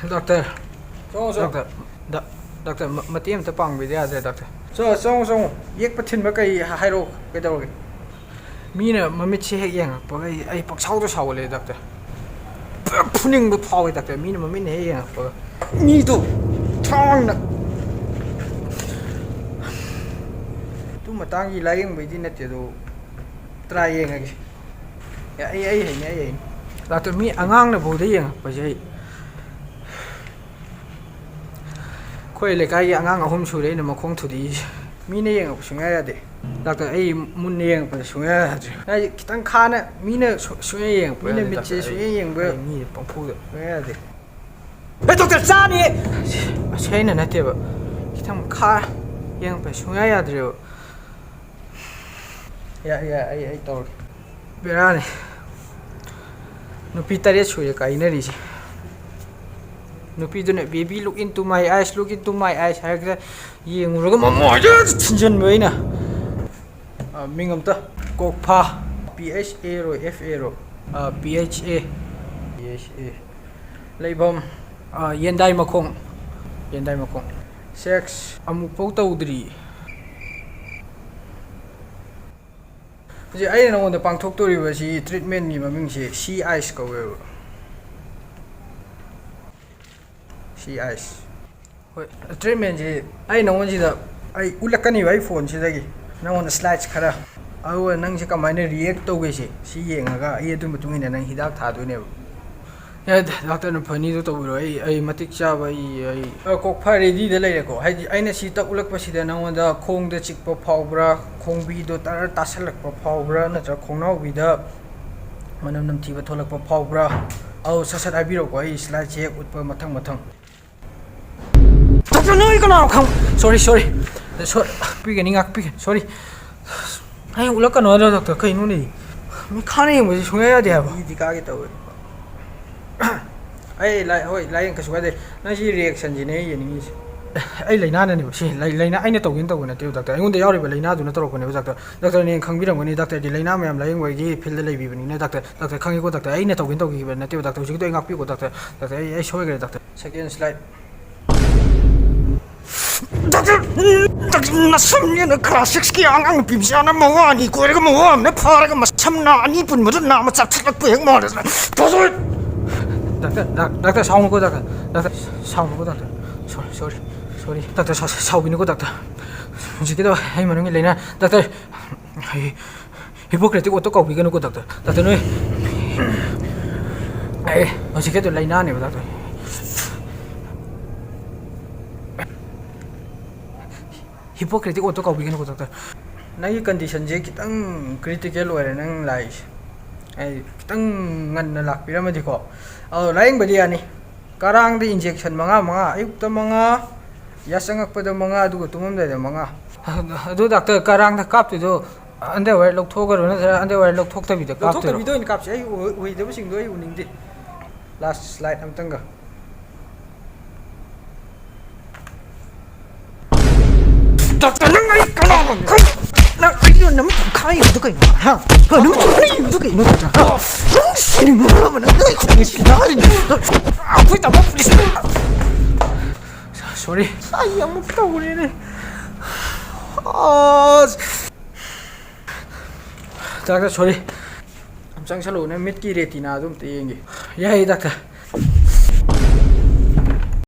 Doctor. Doctor. Doctor, mati am ta pang bi ya doctor. So, yek pathin ba kai hairo kai dawge. Mina mamit chi hek yang pa ai pak sau do sau le doctor. Phuning bu phaw doctor mina mamit ne yang pa. Ni tu thang na. Tu matang gi layeng bi din na te do try yang agi. Ya ai. Doctor mi angang na bu de yang pa jai. Khoi le kai angang ahum su le na makhong thudi mi ne yang sunga ya de doctor ai mun ne yang pa sunga ya de ai kitang khana mi ne sunga yang pa mi ne mi che sunga yang ba mi pang phu de ya de ai doctor sa ni a chai na na te ba kitang kha yang pa sunga ya de ya ai tor bera ne no pitare chu ya kai na ri si Nupi baby look into my eyes, Harga yeng uraga mama chinjan baina. Mingam ta kokpa PHA ro FA ro PHA Leibam yendai makong sex amuk pau taudri. Ji ai na on the pangthok tori ba si treatment ni maming si sea ice ko we. Sea ice. Hoi, treatment ji ai nang ji da ai ulakani bai phone si dagi nang on slides khara au nang si kamaina react to ge si yengaga ai adu mutungi nang hidak tha do ne ya doctor no phani do to ro ai matik cha bai ai kok pha ready da lai ko hai ai na si ta ulak pa si da nang on da khong da chik pa phawbra khong bi do tar tasalak pa phawbra na cha khongnau bi da manam nam thi ba tholak pa phawbra au sasat abi ro ko ai slide check ut pa mathang Doctor, no, you can come. Sorry. Beginning up, sorry. I look another doctor. Can you need? Me can't was where they have. You can't get away. I like as well. Now she reaction in a Lina and she like Lina. I know talking to one doctor. I want the Arab Lina do not talk when it was doctor. Doctor name Kangvira when he doctor Lina, I'm lying where he pill the lady when doctor. Doctor Kango doctor. I know talking to give a native doctor. She's doing up people doctor. Doctor, I show you doctor. Second slide. Doctor, nasam na classics ki ang pimsa na mawani ko rin mawam na para ka masam na ani pun mo na matsatsak po yung mo. Doctor, sound ko doctor. Sorry. Doctor, sound ko doctor. Sige daw, ay manong ilay na. Doctor, Hippocratic auto ko bigyan ko doctor. Doctor no. Ay, sige daw lay na ni doctor. Hypocritic auto ka bigyan ko doctor. Nang condition je kitang critical wala nang lies. Ay kitang ngan na lakpira madi ko. Laing badi ani. Karang di injection mga ayukta mga yasangak pa da mga adugo tumam da mga. Adu doctor karang da kap do underwear lok thogaro na underwear lok thokta bi da kap to. Thokta bi do in kap ai ui da sing do ai uning di. Last slide am tanga. Doctor, nang ay kalawang ko. Nang ayun naman kaya ito kayo ha. Ano mo kaya ito kayo ha. Sino mo naman ang ay kung sinari. Apoy tama please. Sorry. Ay mo tawurin eh. Doctor, sorry. Am sang salo na mit ki retina dum te yenge. Yai doctor.